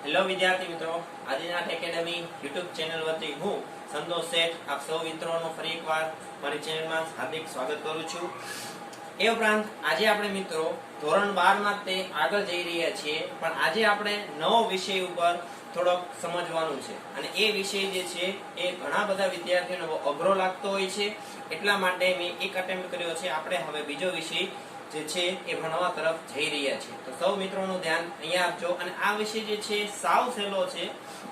Hello વિદ્યાર્થી મિત્રો, Adinath academy YouTube channel વતી હું સંતોષ શેઠ આપ સૌ મિત્રોનું ફરી એકવાર મારી ચેનલમાં હાર્દિક સ્વાગત કરું છું। એ ઉપરાંત આજે આપણે મિત્રો ધોરણ 12 માં તે આગળ જઈ રહ્યા છીએ, પણ આજે આપણે નવો વિષય ઉપર થોડોક સમજવાનું છે અને એ વિષય જે છે એ ઘણા બધા વિદ્યાર્થીઓને બહુ અઘરો લાગતો હોય છે, એટલા માટે મેં એક અટેમ્પ્ટ કર્યો છે। આપણે હવે બીજો વિષય જે છે એ ભણવા તરફ જઈ રહ્યા છીએ, તો સૌ મિત્રોનું ધ્યાન અહીંયા આપજો। અને આ વિષય જે છે સાવ સહેલો છે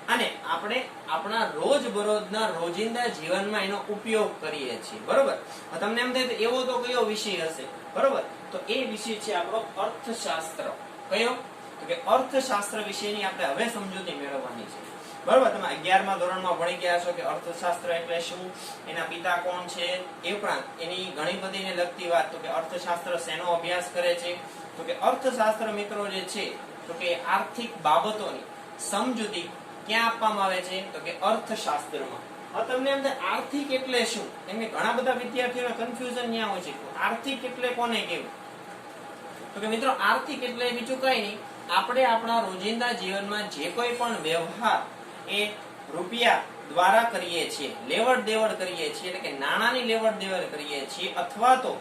અને આપણે આપણા રોજબરોજના રોજિંદા જીવનમાં એનો ઉપયોગ કરીએ છીએ, બરોબર। તમને એમ થાય તો એવો તો કયો વિષય હશે, બરોબર? તો એ વિષય છે આપણો અર્થશાસ્ત્ર। કયો? તો કે અર્થશાસ્ત્ર વિષયની આપણે હવે સમજૂતી મેળવવાની છે, બરોબર? તમે 11મા ધોરણમાં ભણી ગયા છો કે અર્થશાસ્ત્ર એટલે શું, એના પિતા કોણ છે, એ ઉપરાંત એની ઘણી બધીને લગતી વાત, તો કે અર્થશાસ્ત્ર શેનો અભ્યાસ કરે છે, તો કે અર્થશાસ્ત્ર મિત્રો જે છે તો કે આર્થિક બાબતોની સમજૂતી ક્યાં આપવામાં આવે છે, તો કે અર્થશાસ્ત્રમાં। હવે તમને એમ થાય આર્થિક એટલે શું, કેમ કે ઘણા બધા વિદ્યાર્થીઓને કન્ફ્યુઝન ત્યાં હોય છે, આર્થિક એટલે કોને કહેવું? તો કે મિત્રો આર્થિક એટલે બીજું કઈ નહીં, આપણે આપણા રોજિંદા જીવનમાં જે કોઈ પણ વ્યવહાર એ રૂપિયા દ્વારા કરીએ છીએ, લેવડ દેવડ કરીએ છીએ, એટલે કે નાણાંની લેવડ દેવડ કરીએ છીએ, અથવા તો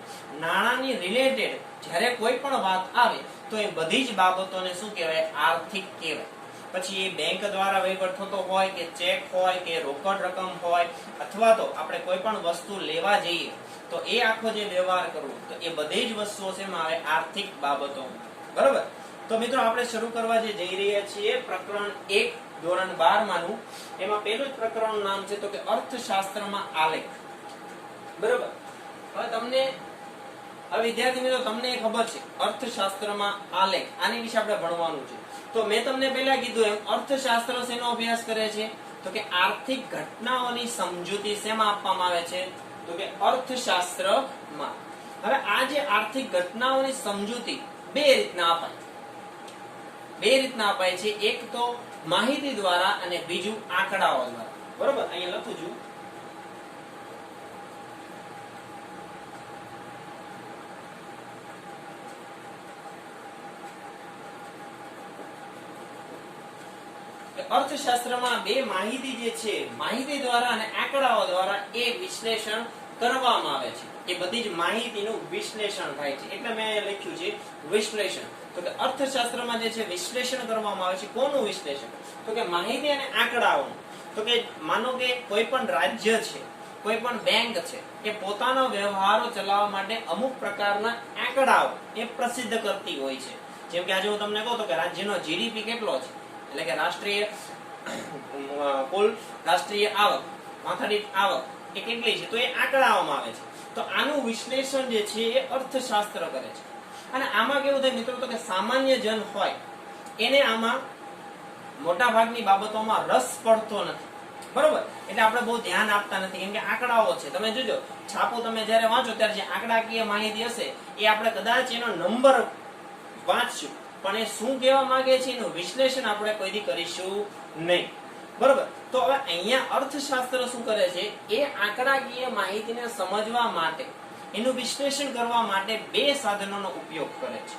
નાણાંની રિલેટેડ જ્યારે કોઈ પણ વાત આવે તો એ બધી જ બાબતોને શું કહેવાય? આર્થિક કહેવાય। પછી એ બેંક દ્વારા વહીવટ થતો હોય કે ચેક હોય કે રોકડ રકમ હોય, અથવા તો આપણે કોઈ પણ વસ્તુ લેવા જઈએ તો એ આખો જે વ્યવહાર કરવો, તો એ બધી જ વસ્તુઓ શેમાં આવે? આર્થિક બાબતો, બરોબર? તો મિત્રો આપણે શરૂ કરવા જે જઈ રહ્યા છીએ પ્રકરણ 1 ધોરણ 12 માનું, એમાં પહેલું જ પ્રકરણનું નામ છે તો કે અર્થશાસ્ત્રમાં આલેખ, બરોબર? હવે તમને વિદ્યાર્થી મિત્રો તમને ખબર છે અર્થશાસ્ત્રમાં આલેખ, આની વિશે આપણે ભણવાનું છે। તો મેં તમને પહેલા કીધું એમ અર્થશાસ્ત્ર શેનો અભ્યાસ કરે છે, તો કે આર્થિક ઘટનાઓની સમજૂતી શેમાં આપવામાં આવે છે, તો કે અર્થશાસ્ત્રમાં। હવે આ જે આર્થિક ઘટનાઓની સમજૂતી બે રીતના અપાય છે, એક તો માહિતી દ્વારા અને બીજું આંકડાઓ દ્વારા, બરોબર? અહીંયા લખું છું અર્થશાસ્ત્રમાં બે માહિતી જે છે, માહિતી દ્વારા અને આંકડાઓ દ્વારા એ વિશ્લેષણ કરવામાં આવે છે, એ બધી જ માહિતીનું વિશ્લેષણ થાય છે, એટલે મેં લખ્યું છે વિશ્લેષણ। તો કે અર્થશાસ્ત્રમાં જે છે વિશ્લેષણ કરવામાં આવે છે, કોનું વિશ્લેષણ? તો કે માહિતી અને આંકડાઓનું। તો કે માનો કે કોઈ પણ રાજ્ય છે, કોઈ પણ બેંક છે, એ પોતાનો વ્યવહારો ચલાવવા માટે અમુક પ્રકારના આંકડાઓ એ પ્રસિદ્ધ કરતી હોય છે। જેમ કે આજે હું તમને કહું તો કે રાજ્યનો જીડીપી કેટલો છે, એટલે કે કુલ રાષ્ટ્રીય આવક, માથાદીઠ આવક એ કેટલી છે, તો એ આંકડાઓમાં આવે છે। તો આનું વિશ્લેષણ જે છે એ અર્થશાસ્ત્ર કરે છે। અને આમાં કેવું થાય મિત્રો, તો કે સામાન્ય જન હોય એને આમાં મોટા ભાગની બાબતોમાં રસ પડતો નથી, બરોબર? એટલે આપણે બહુ ધ્યાન આપતા નથી, કેમ કે આંકડાઓ છે। તમે જોજો છાપું તમે જ્યારે વાંચો ત્યારે જે આંકડાકીય માહિતી હશે એ આપણે કદાચ એનો નંબર વાંચશું, પણ એ શું કહેવા માંગે છે એનું વિશ્લેષણ આપણે કોઈથી કરીશું નહીં, બરોબર? તો હવે અહીંયા અર્થશાસ્ત્ર શું કરે છે, એ આંકડાકીય માહિતીને સમજવા માટે, એનું વિશ્લેષણ કરવા માટે બે સાધનોનો ઉપયોગ કરે છે।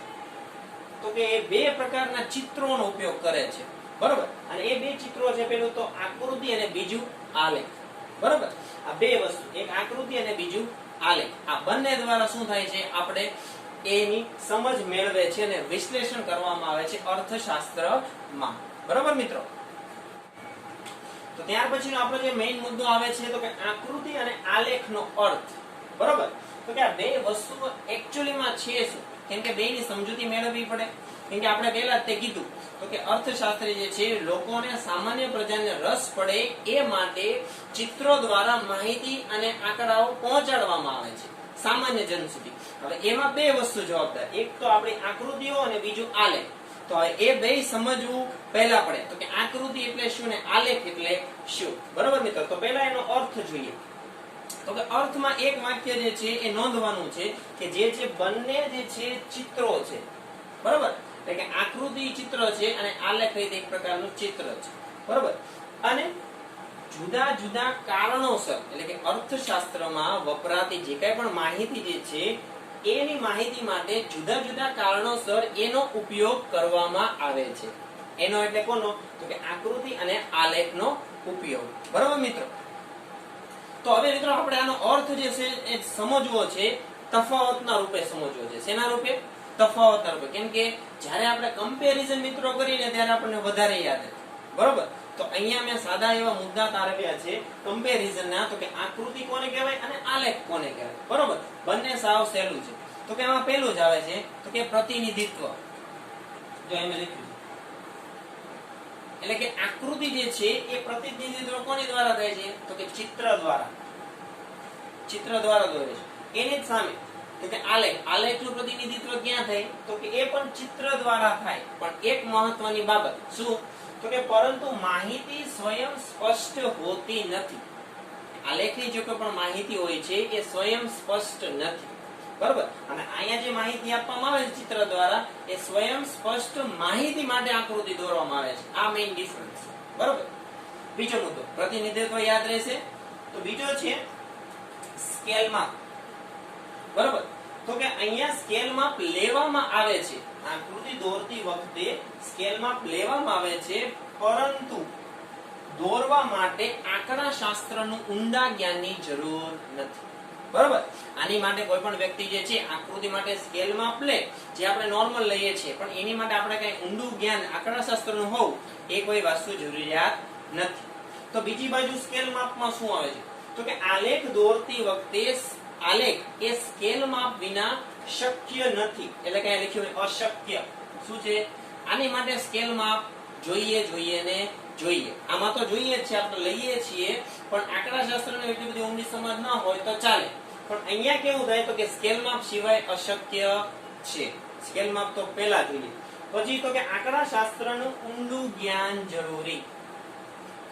તો કે એ બે પ્રકારના ચિત્રોનો ઉપયોગ કરે છે, બરોબર? અને એ બે ચિત્રો છે, પેલું તો આકૃતિ અને બીજું આલેખ, બરોબર? આ બે વસ્તુ, એક આકૃતિ અને બીજું આલેખ, આ બંને દ્વારા શું થાય છે? આપણે એની સમજ મેળવે છે અને વિશ્લેષણ કરવામાં આવે છે અર્થશાસ્ત્રમાં, બરોબર મિત્રો? તો ત્યાર પછીનો આપણો જે મેઇન મુદ્દો આવે છે તો કે આકૃતિ અને આલેખનો અર્થ, બરોબર? તો કે આ બે વસ્તુઓ એક્ચ્યુઅલીમાં છે શું, કેમ કે બેની સમજૂતી મેળવવી પડે, કેમ કે આપણે પહેલા જ તે કીધું તો કે અર્થશાસ્ત્રી જે છે લોકોને, સામાન્ય પ્રજાને રસ પડે એ માટે ચિત્રો દ્વારા માહિતી અને આંકડાઓ પહોંચાડવામાં આવે છે સામાન્ય જન સુધી। હવે એમાં બે વસ્તુ જવાબદાર, એક તો આપણી આકૃતિઓ અને બીજું આલેખ। તો હવે એ બે સમજવું પહેલા પડે, તો કે આકૃતિ એટલે શું ને આલેખ એટલે શું, બરોબર મિત્રો? તો પહેલા એનો અર્થ જોઈએ। તો કે અર્થમાં એક વાક્ય જે છે એ નોંધવાનું છે કે જે છે બંને જે છે ચિત્રો છે, બરોબર? એટલે કે આકૃતિ ચિત્ર છે અને આલેખ એક પ્રકારનું ચિત્ર છે, બરોબર? અને જુદા જુદા કારણોસર, એટલે કે અર્થશાસ્ત્રમાં વપરાતી જે કઈ પણ માહિતી જે છે એની માહિતી માટે જુદા જુદા કારણોસર એનો ઉપયોગ કરવામાં આવે છે। એનો એટલે કોનો? તો કે આકૃતિ અને આલેખનો ઉપયોગ. બરોબર મિત્રો? તો હવે મિત્રો આપણે આનો અર્થ જે છે એ સમજવો છે, તફાવતના રૂપે સમજવો છે. શેના રૂપે? તફાવતના રૂપે. કેમ કે જ્યારે આપણે કમ્પેરિઝન મિત્રો કરીને ત્યારે આપણને વધારે યાદ રહે. બરોબર? તો અહીંયા મેં સાદા એવા મુદ્દા તારવ્યા છે કમ્પેરિઝન ના, તો કે આકૃતિ કોને કહેવાય અને આલેખ કોને કહેવાય. બરોબર? બંને સાવ સહેલું છે. તો કે આમાં પહેલું જ આવે છે તો કે પ્રતિનિધિત્વ. જો એમ લખ્યું એટલે કે આકૃતિ જે છે એ પ્રતિનિધિત્વ કોની દ્વારા થાય છે? તો કે ચિત્ર દ્વારા. ચિત્ર દ્વારા દોરે છે. એની જ સામે તો કે આલેખ. આલેખનું પ્રતિનિધિત્વ ક્યાં થાય? તો કે એ પણ ચિત્ર દ્વારા થાય. પણ એક મહત્વની બાબત શું? તો કે પરંતુ માહિતી સ્વયં સ્પષ્ટ હોતી નથી. આલેખની જે કોઈ પણ માહિતી હોય છે એ સ્વયં સ્પષ્ટ નથી. બરોબર? અને અહીંયા જે માહિતી આપવામાં આવે છે ચિત્ર દ્વારા એ સ્વયં સ્પષ્ટ માહિતી માટે આકૃતિ દોરવામાં આવે છે. આ મેઈન ડિફરન્સ. બરોબર? બીજો મુદ્દો પ્રતિનિધિત્વ યાદ રહેશે. તો બીજો છે સ્કેલ માપ. બરોબર? તો કે અહીંયા સ્કેલ માપ લેવામાં આવે છે. આકૃતિ દોરતી વખતે સ્કેલ માપ લેવામાં આવે છે, પરંતુ દોરવા માટે આંકડા શાસ્ત્રનું ઊંડા જ્ઞાનની જરૂર નથી. બરોબર? આની માટે કોઈ પણ વ્યક્તિ જે છે આકૃતિ માટે સ્કેલ માપ લે, જે આપણે નોર્મલ લઈએ છીએ, પણ એની માટે આપણે કઈ ઊંડું જ્ઞાન આંકડા શાસ્ત્રનું હોવું એ કોઈ વસ્તુ જરૂરિયાત નથી. તો બીજી બાજુ સ્કેલ માપમાં શું આવે છે? તો કે આલેખ દોરતી વખતે આલેખ એ સ્કેલ માપ વિના શક્ય નથી. એટલે કે અહીં લખ્યું અશક્ય. શું છે? આની માટે સ્કેલ માપ જોઈએ ને જોઈએ. આમાં તો જોઈએ જ છે, આપણે લઈએ છીએ, પણ આંકડા શાસ્ત્રની એટલી બધી ઊંડી સમજ ન હોય તો ચાલે. પણ અહીંયા કેવું થાય તો કે સ્કેલ માપ સિવાય અશક્ય છે. સ્કેલ માપ તો પહેલા જોઈએ. પછી તો કે આંકડા શાસ્ત્રનું ઊંડું જ્ઞાન જરૂરી.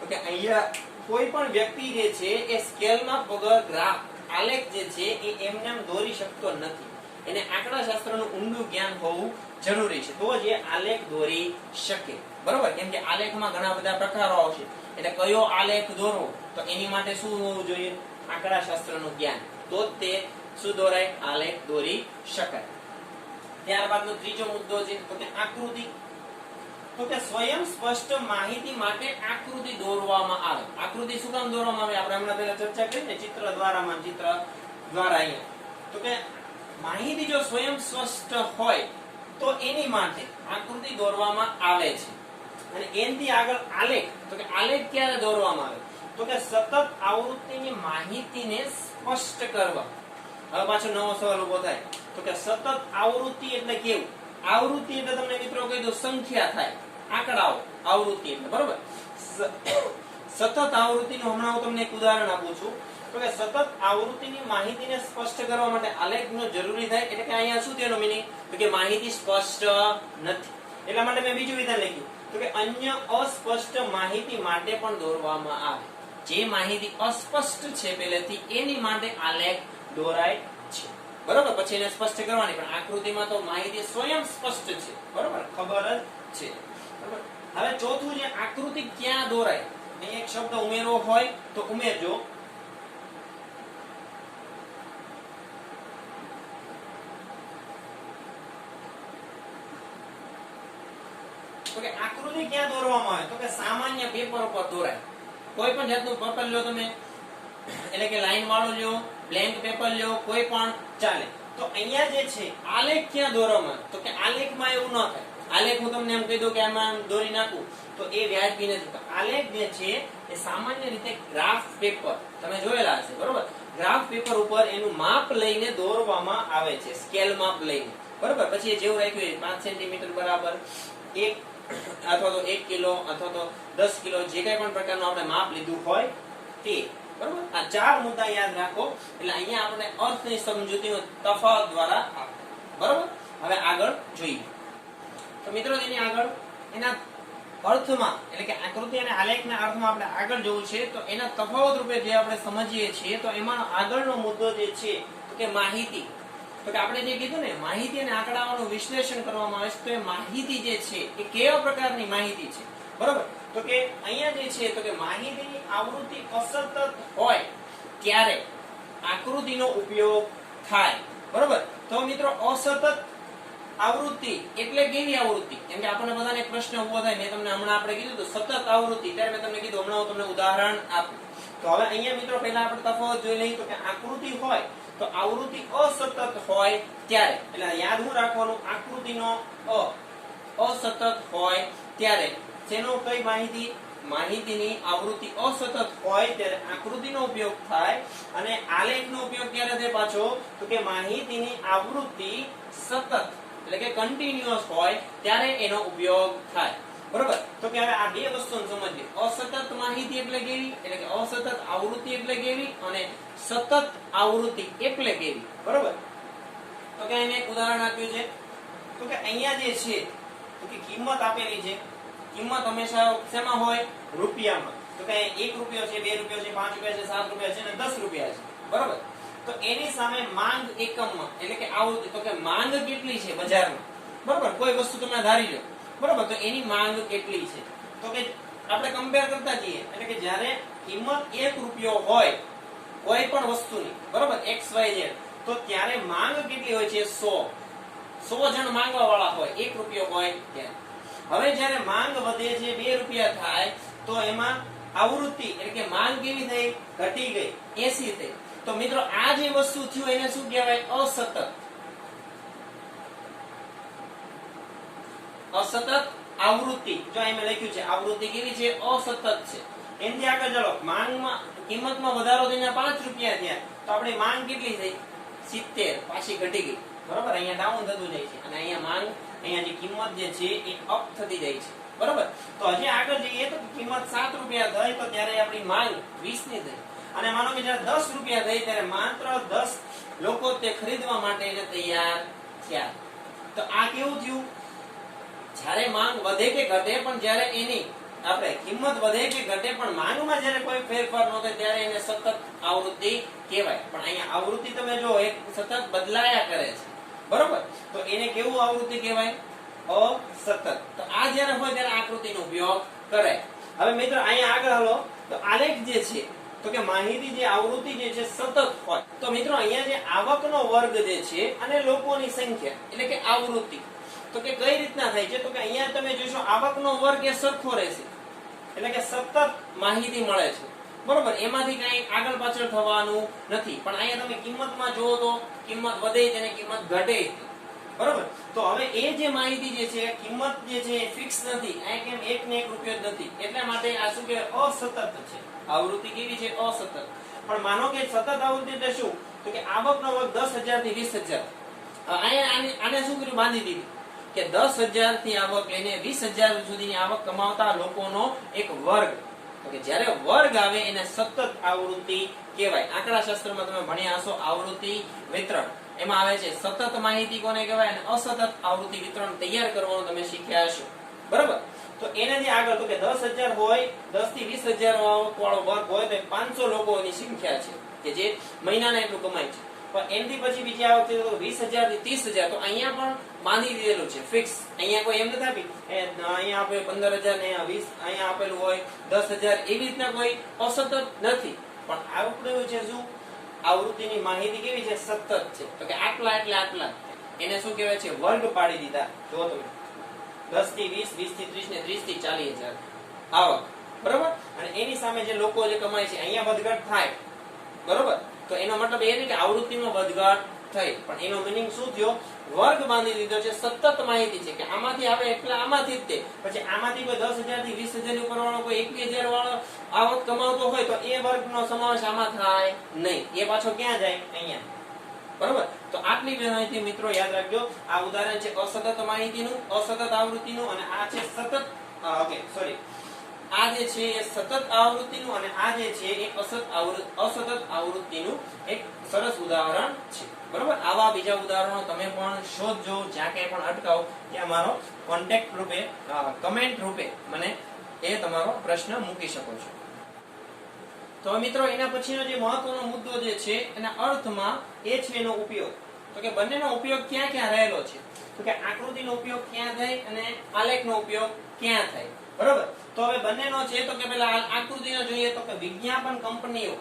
તો કે અહીંયા કોઈ પણ વ્યક્તિ જે છે એ સ્કેલ માપ વગર ગ્રાફ આલેખ જે છે એ એમને દોરી શકતો નથી. એને આંકડા શાસ્ત્રનું ઊંડું જ્ઞાન હોવું જરૂરી છે, તો જ એ આલેખ દોરી શકે. બરોબર? કેમ કે આલેખમાં ઘણા બધા પ્રકારો આવશે. એટલે કયો આલેખ દોરવો, તો એની માટે શું હોવું જોઈએ? આંકડા શાસ્ત્રનું જ્ઞાન. તો જ તે શું દોરાય? આલેખ દોરી શકાય. ત્યારબાદનો ત્રીજો મુદ્દો છે તો કે આકૃતિ. તો કે સ્વયં સ્પષ્ટ માહિતી માટે આકૃતિ દોરવામાં આવે. આકૃતિ શું કામ દોરવામાં આવે? આપણે હમણાં પહેલા ચર્ચા કરી ને, ચિત્ર દ્વારા. ચિત્ર દ્વારા અહીંયા તો કે માહિતી જો સ્વયં સ્પષ્ટ હોય તો એની માટે આકૃતિ દોરવામાં આવે છે. અને એનાથી આગળ આલેખ. તો કે આલેખ ક્યારે દોરવામાં આવે? તો કે સતત આવૃત્તિની માહિતીને સ્પષ્ટ કરવા. હવે પાછો નવો સવાલ ઉભો થાય. તો કે સતત આવૃત્તિ એટલે કેવું? આવૃત્તિ એટલે તમને મિત્રો કહી દઉં, સંખ્યા થાય, આંકડાઓ. આવૃત્તિ એટલે બરોબર. સતત આવૃત્તિનું હમણાં હું તમને એક ઉદાહરણ આપું છું. તો કે સતત આવૃત્તિની માહિતીને સ્પષ્ટ કરવા માટે આલેખનો જરૂરી થાય. એટલે કે અહીંયા શું તેનો મીનિંગ? તો કે માહિતી સ્પષ્ટ નથી. એટલા માટે મેં બીજું વિધાન લખ્યું તો કે અન્ય અસ્પષ્ટ માહિતી માટે પણ દોરવામાં આવે. જે માહિતી અસ્પષ્ટ છે પહેલેથી એની માટે આલેખ દોરાય છે. બરોબર? પછી એને સ્પષ્ટ કરવાની, પણ આકૃતિમાં તો માહિતી સ્વયં સ્પષ્ટ છે. બરોબર? ખબર જ છે. બરોબર? હવે ચોથું છે આકૃતિ ક્યાં દોરાય. અહીં એક શબ્દ ઉમેરવો હોય તો ઉમેરજો. તો કે આકૃતિ ક્યાં દોરવામાં આવે? તો કે સામાન્ય પેપર ઉપર દોરાય. કોઈ પણ જાતનું પેપર લ્યો તમે, એટલે કે લાઈન વાળું લ્યો, બ્લેન્ક પેપર લ્યો, કોઈ પણ ચાલે. તો અહીંયા જે છે આલેખ ક્યાં દોરવામાં આવે? તો કે આલેખમાં એવું ન થાય. આલેખ હું તમને એમ કહી દઉં કે આમાં દોરી નાખું તો એ વ્યાજબી નથી. તો આલેખ જે છે એ સામાન્ય રીતે ગ્રાફ પેપર તમે જોયેલા હશે. બરોબર? ગ્રાફ પેપર ઉપર એનું માપ લઈને દોરવામાં આવે છે, સ્કેલ માપ લઈને. બરોબર? પછી જેવું રાખ્યું 5 સેન્ટીમીટર બરાબર 1 અથવા તો 1 કિલો અથવા તો 10 કિલો, જે કઈ પણ પ્રકારનું આપણે માપ લીધું હોય તે. બરોબર? આ 4 મુદ્દા યાદ રાખો. એટલે અહીંયા આપણે અર્થની સમજૂતીનો તફાવત દ્વારા આપે. બરોબર? હવે આગળ જોઈએ. તો મિત્રો તેની આગળ એના અર્થમાં, એટલે કે આકૃતિ અને આલેખના અર્થમાં આપણે આગળ જોવું છે. તો એના તફાવત રૂપે જે આપણે સમજીએ છીએ, તો એમાં આગળનો મુદ્દો જે છે તો કે માહિતી. તો કે આપણે જે કીધું ને, માહિતી અને આંકડાઓનું વિશ્લેષણ કરવામાં આવે છે. તો એ માહિતી જે છે એ કેવા પ્રકારની માહિતી છે? બરોબર? તો કે અહીંયા જે છે તો કે માહિતીની આવૃત્તિ અસતત હોય ત્યારે આકૃતિનો ઉપયોગ થાય. બરોબર? તો મિત્રો અસતત આવૃત્તિ એટલે કેવી આવૃત્તિ? કેમ કે આપણને બધાને એક પ્રશ્ન ઉભો થાય. મેં તમને હમણાં આપણે કીધું તો સતત આવૃત્તિ, ત્યારે મેં તમને કીધું હમણાં હું તમને ઉદાહરણ આપું. તો હવે અહીંયા મિત્રો પહેલા આપણે તફાવત જોઈ લઈએ. તો કે આકૃતિ હોય તો આવૃત્તિ અસતત હોય ત્યારે, એટલે યાદ હું રાખવાનું, આકૃતિનો અસતત હોય ત્યારે શેનો કઈ માહિતી? માહિતીની આવૃત્તિ અસતત હોય ત્યારે આકૃતિનો ઉપયોગ થાય. અને આલેખનો ઉપયોગ ક્યારે થાય પાછો? તો કે માહિતીની આવૃત્તિ સતત એટલે કે કન્ટિન્યુઅસ હોય ત્યારે એનો ઉપયોગ થાય. બરોબર? તો કે હવે આ બે વસ્તુને સમજીએ. અસતત માહિતી એટલે કેવી? એટલે કે અસતત આવૃત્તિ એટલે કેવી અને સતત આવૃત્તિ એટલે કેવી? બરોબર? તો કે એને એક ઉદાહરણ આપ્યું છે. તો કે અહીંયા જે છે તો કે કિંમત આપેલી છે. કિંમત હંમેશા શેમાં હોય? રૂપિયામાં. તો કે 1 રૂપિયો છે, 2 રૂપિયો છે, 5 રૂપિયા છે, 7 રૂપિયા છે અને 10 રૂપિયા છે. બરોબર? તો એની સામે માંગ એકમમાં એટલે કે આવૃત્તિ, તો કે માંગ કેટલી છે બજારમાં? બરોબર? કોઈ વસ્તુ તમે ધારી લો. બરોબર? તો એની માંગ કેટલી છે? તો કે આપણે કમ્પેર કરતા જઈએ. એટલે કે જ્યારે કિંમત 1 રૂપિયો હોય કોઈ પણ વસ્તુની, બરોબર, XYZ, તો ત્યારે માંગ કેટલી હોય છે? 100 જણ માંગવા વાળા હોય, 1 રૂપિયો હોય ત્યારે. હવે જ્યારે માંગ વધે છે, 2 રૂપિયા થાય, તો એમાં આવૃત્તિ એટલે કે માંગ કેવી થઈ? ઘટી ગઈ, 80 થઈ. તો મિત્રો આ જે વસ્તુ થયું એને શું કહેવાય? અસતત. અસતત આવૃત્તિ. જો અહીં મેં લખ્યું છે આવૃત્તિ કેવી છે? અસતત છે. એનાથી આગળ ચાલો, માંગમાં કિંમતમાં વધારો થઈને 5 રૂપિયા થયા, તો આપણી માંગ કેટલી થઈ? 70, પાછી ઘટી ગઈ. બરોબર? અહીંયા ડાઉન થતું જાય છે અને અહીંયા માંગ, અહીંયા જે કિંમત જે છે એ અપ થતી જાય છે. બરોબર? તો હજી આગળ જઈએ તો કિંમત 7 રૂપિયા થઈ તો ત્યારે આપણી માંગ 20 ની થઈ. અને માનો કે જ્યારે 10 રૂપિયા થઈ ત્યારે માત્ર 10 લોકો તે ખરીદવા માટે તૈયાર થયા. તો આ કેવું થયું? જ્યારે માંગ વધે કે ઘટે, પણ જ્યારે એની આપણે કિંમત વધે કે ઘટે પણ માંગમાં જ્યારે કોઈ ફેરફાર ન થાય ત્યારે એને સતત આવૃત્તિ કહેવાય. પણ અહીંયા આવૃત્તિ તમે જો એક સતત બદલાયા કરે છે. બરોબર? તો એને કેવું આવૃત્તિ કહેવાય? અસતત. તો આ જ્યારે હોય ત્યારે આકૃતિનો ઉપયોગ કરે. હવે મિત્રો અહીંયા આગળ હાલો, તો આલેખ જે છે તો કે માહિતી જે આવૃત્તિ જે છે સતત હોય. તો મિત્રો અહીંયા જે આવકનો વર્ગ જે છે અને લોકોની સંખ્યા એટલે કે આવૃત્તિ, તો કે કઈ રીતના થાય છે? તો કે અહીંયા તમે જોશો આવકનો વર્ગ એ સરખો રહેશે, એટલે કે સતત માહિતી મળે છે. બરોબર? એમાંથી કઈ આગળ પાછળ થવાનું નથી. પણ અહીંયા તમે કિંમતમાં જોવો તો કિંમત વધે છે અને કિંમત ઘટે છે. બરોબર? તો હવે એ જે માહિતી જે છે, કિંમત જે છે એ ફિક્સ નથી. આ કેમ 1 ને 1 રૂપિયો જ નથી. એટલા માટે આ શું કહેવાય? અસતત છે. આવૃત્તિ કેવી છે? અસતત. પણ માનો કે સતત આવૃત્તિ એટલે શું? તો કે આવકનો વર્ગ 10,000 થી 20,000. અહીંયા આને શું કર્યું? બાંધી દીધી કે 10,000 થી આવક લઈને 20,000 સુધીની આવક કમાવતા લોકોનો એક વર્ગ. તો કે જ્યારે વર્ગ આવે એને સતત આવૃત્તિ કહેવાય. આંકડા શાસ્ત્રમાં તમે ભણ્યા હશો આવૃત્તિ વિતરણ. એમાં આવે છે સતત માહિતી કોને કહેવાય અને અસતત આવૃત્તિ વિતરણ તૈયાર કરવાનું તમે શીખ્યા હશો. બરાબર? તો એનાથી આગળ તો કે 10,000 હોય, 10 થી 20,000 વાળો વર્ગ હોય તો 500 લોકોની સંખ્યા છે કે જે મહિનાના એટલું કમાય છે. પણ એમથી પછી બીજી આવક છે તો 20,000 થી 30,000. તો અહીંયા પણ બાંધી દીધેલું છે ફિક્સ. અહીંયા કોઈ એમ નથી આપી અહીંયા આપે 15,000 ને 20 અહીંયા આપેલું હોય 10,000, એવી રીતના કોઈ અસતત નથી. પણ આવકનું છે શું? આવૃત્તિની માહિતી કેવી છે? સતત છે. તો કે આટલા એટલે આટલા, એને શું કહેવાય છે? વર્ગ પાડી દીધા. જો તમે 10 થી 20, 20 થી 30 ને 30 થી 40,000 આવક. બરોબર? અને એની સામે જે લોકો જે કમાય છે અહીંયા વધઘટ થાય. બરોબર? તો એનો મતલબ એ નથી કે આવૃત્તિમાં વધઘટ થઈ, પણ એનો મીનિંગ શું થયો? વર્ગ બાંધી દીધો છે. સતત માહિતી છે કે આમાંથી આવે એટલે આમાંથી જ તે. પછી આમાંથી કોઈ 10,000 થી 20,000 ની ઉપર વાળો કોઈ 21,000 વાળો આવક કમાવતો હોય તો એ વર્ગનો સમાવેશ આમાં થાય નહીં. એ પાછો ક્યાં જાય? અહીંયા. બરોબર? તો આટલી માહિતી મિત્રો યાદ રાખજો. આ ઉદાહરણ છે અસતત માહિતીનું, અસતત આવૃત્તિનું, અને આ છે સતત આ જે છે એ સતત આવૃત્તિનું અને આ જે છે એ અસતત આવૃત્તિનું એક સરસ ઉદાહરણ છે. બરોબર? આવા બીજા ઉદાહરણો તમે પણ શોધજો. જ્યાં ક્યાંય પણ અટકાવ ત્યાં મારો કોન્ટેક્ટ રૂપે, કમેન્ટ રૂપે મને એ તમારો પ્રશ્ન મૂકી શકો છો. તો મિત્રો એના પછીનો જે મહત્વનો મુદ્દો જે છે એના અર્થમાં એ છે એનો ઉપયોગ. તો કે બંનેનો ઉપયોગ ક્યાં ક્યાં રહેલો છે? તો કે આકૃતિનો ઉપયોગ ક્યાં થાય અને આલેખનો ઉપયોગ ક્યાં થાય? બરોબર? તો હવે બંનેનો છે તો કે પેલા આકૃતિનો જોઈએ તો કે વિજ્ઞાપન કંપનીઓ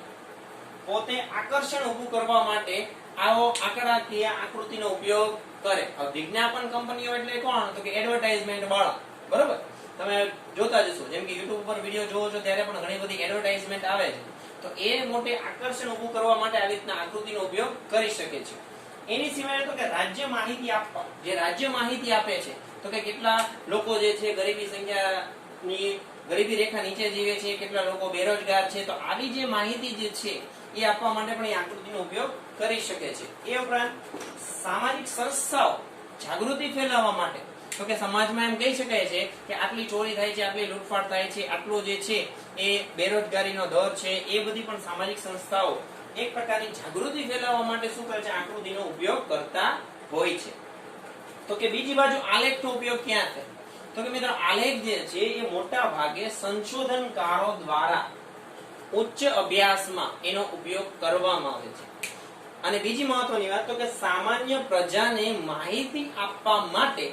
પોતે આકર્ષણ ઊભું કરવા માટે આવો આંકડાકીય આકૃતિનો ઉપયોગ કરે. હવે વિજ્ઞાપન કંપનીઓ એટલે કોણ? તો કે એડવર્ટાઇઝમેન્ટ વાળા, બરોબર? તમે જોતા જશો, જેમ કે YouTube ઉપર વિડિયો જોવો છો ત્યારે પણ ઘણી બધી એડવર્ટાઇઝમેન્ટ આવે છે. તો એ મોટે આકર્ષણ ઊભું કરવા માટે આવી રીતના આકૃતિનો ઉપયોગ કરી શકે છે. એની સિવાય તો કે રાજ્ય માહિતી આપવા, જે રાજ્ય માહિતી આપે છે તો કે કેટલા લોકો જે છે ગરીબી રેખા નીચે જીવે છે, કેટલા લોકો બેરોજગાર છે, તો આવી જે માહિતી જે છે એ આપવા માટે પણ એ આકૃતિનો ઉપયોગ કરી શકે છે. એ ઉપરાંત સામાજિક સંસ્થાઓ જાગૃતિ ફેલાવવા માટે, તો કે સમાજમાં એમ કહી શકાય છે કે આટલી ચોરી થાય છે, આટલી લૂંટફાટ થાય છે, આટલો જે છે એ બેરોજગારીનો દર છે, એ બધી પણ સામાજિક સંસ્થાઓ એક પ્રકારની જાગૃતિ ફેલાવવા માટે શું કરે છે? આકૃતિનો ઉપયોગ કરતા હોય છે. તો કે બીજી બાજુ આલેખનો ઉપયોગ ક્યાં થાય? તો કે મિત્રો આલેખ જે છે એ મોટા ભાગે સંશોધનકારો દ્વારા ઉચ્ચ અભ્યાસમાં એનો ઉપયોગ કરવામાં આવે છે. અને બીજી મહત્વની વાત તો કે સામાન્ય પ્રજાને માહિતી આપવા માટે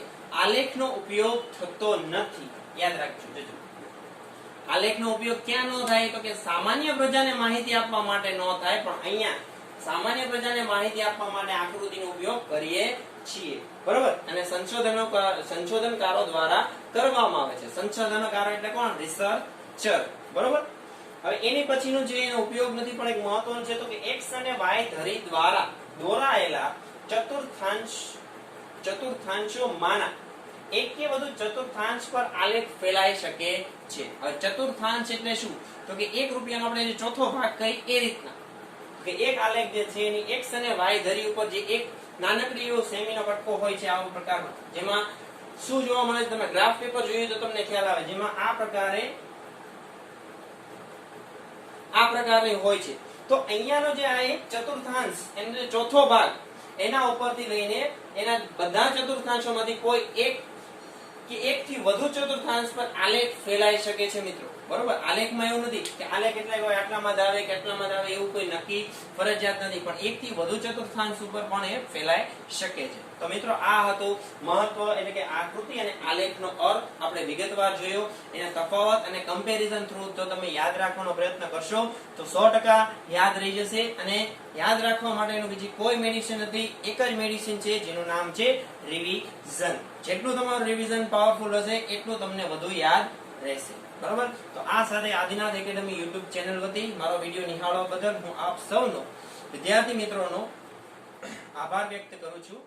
આલેખનો ઉપયોગ થતો નથી. યાદ રાખજો. આલેખનો ઉપયોગ ક્યાં ન થાય? તો કે સામાન્ય પ્રજાને માહિતી આપવા માટે ન થાય, પણ અહીંયા સામાન્ય પ્રજાને માહિતી આપવા માટે આકૃતિનો ઉપયોગ કરીએ છીએ, બરોબર? અને સંશોધનકારો દ્વારા કરવામાં આવે છે. સંશોધનકારો એટલે કોણ? રિસર્ચર, બરોબર? હવે એની પછીનો જે એનો ઉપયોગ નથી પણ એક મહત્વનું છે, તો કે x અને y ધરી દ્વારા દોરાયેલા ચતુર્થાંશોમાંના એક કે વધુ ચતુર્થાંશ પર આલેખ ફેલાઈ શકે છે. હવે ચતુર્થાંશ એટલે શું? તો કે 1 રૂપિયાનો આપણે જે ચોથો ભાગ કહી એ રીતના કે એક આલેખ જે છે એની x અને y ધરી ઉપર જે એક નાનકડી એવો સેમીનો કટકો હોય છે આવા પ્રકારનો, જેમાં શું જોવા મળે છે? તમે ગ્રાફ પેપર જોયું તો તમને ખ્યાલ આવે, જેમાં આ પ્રકારની હોય છે. તો અહીંયાનો જે આ એક ચતુર્થાંશ એનો જે ચોથો ભાગ એના ઉપરથી લઈને એના બધા ચતુર્થાંશોમાંથી કોઈ એક કે એક થી વધુ ચતુર્થાંશ પર આલેખ ફેલાઈ શકે છે મિત્રો, બરોબર? આલેખમાં એવું નથી કે આલેખ એટલે કોઈ આટલામાં જ આવે કે આટલામાં જ આવે એવું કોઈ નક્કી ફરજિયાત નથી, પણ એક થી વધુ ચતુર્થાંશ ઉપર પણ એ ફેલાઈ શકે છે. તો મિત્રો આ હતું મહત્વ એટલે કે આકૃતિ અને આલેખનો અર્થ આપણે વિગતવાર જોયો. એના તફાવત અને કમ્પેરિઝન થ્રુ જો તમે યાદ રાખવાનો પ્રયત્ન કરશો તો 100% યાદ રહી જશે. અને યાદ રાખવા માટેનું બીજી કોઈ મેડિસિન નથી, એક જ મેડિસિન છે જેનું નામ છે રિવિઝન. જેટલું તમારું રિવિઝન પાવરફુલ હશે એટલું તમને વધુ યાદ રહેશે, બરોબર? તો આ સાથે આદિનાથ એકેડમી YouTube ચેનલ વતી મારો વિડિયો નિહાળવા બદલ હું આપ સૌનો વિદ્યાર્થી મિત્રોનો આભાર વ્યક્ત કરું છું.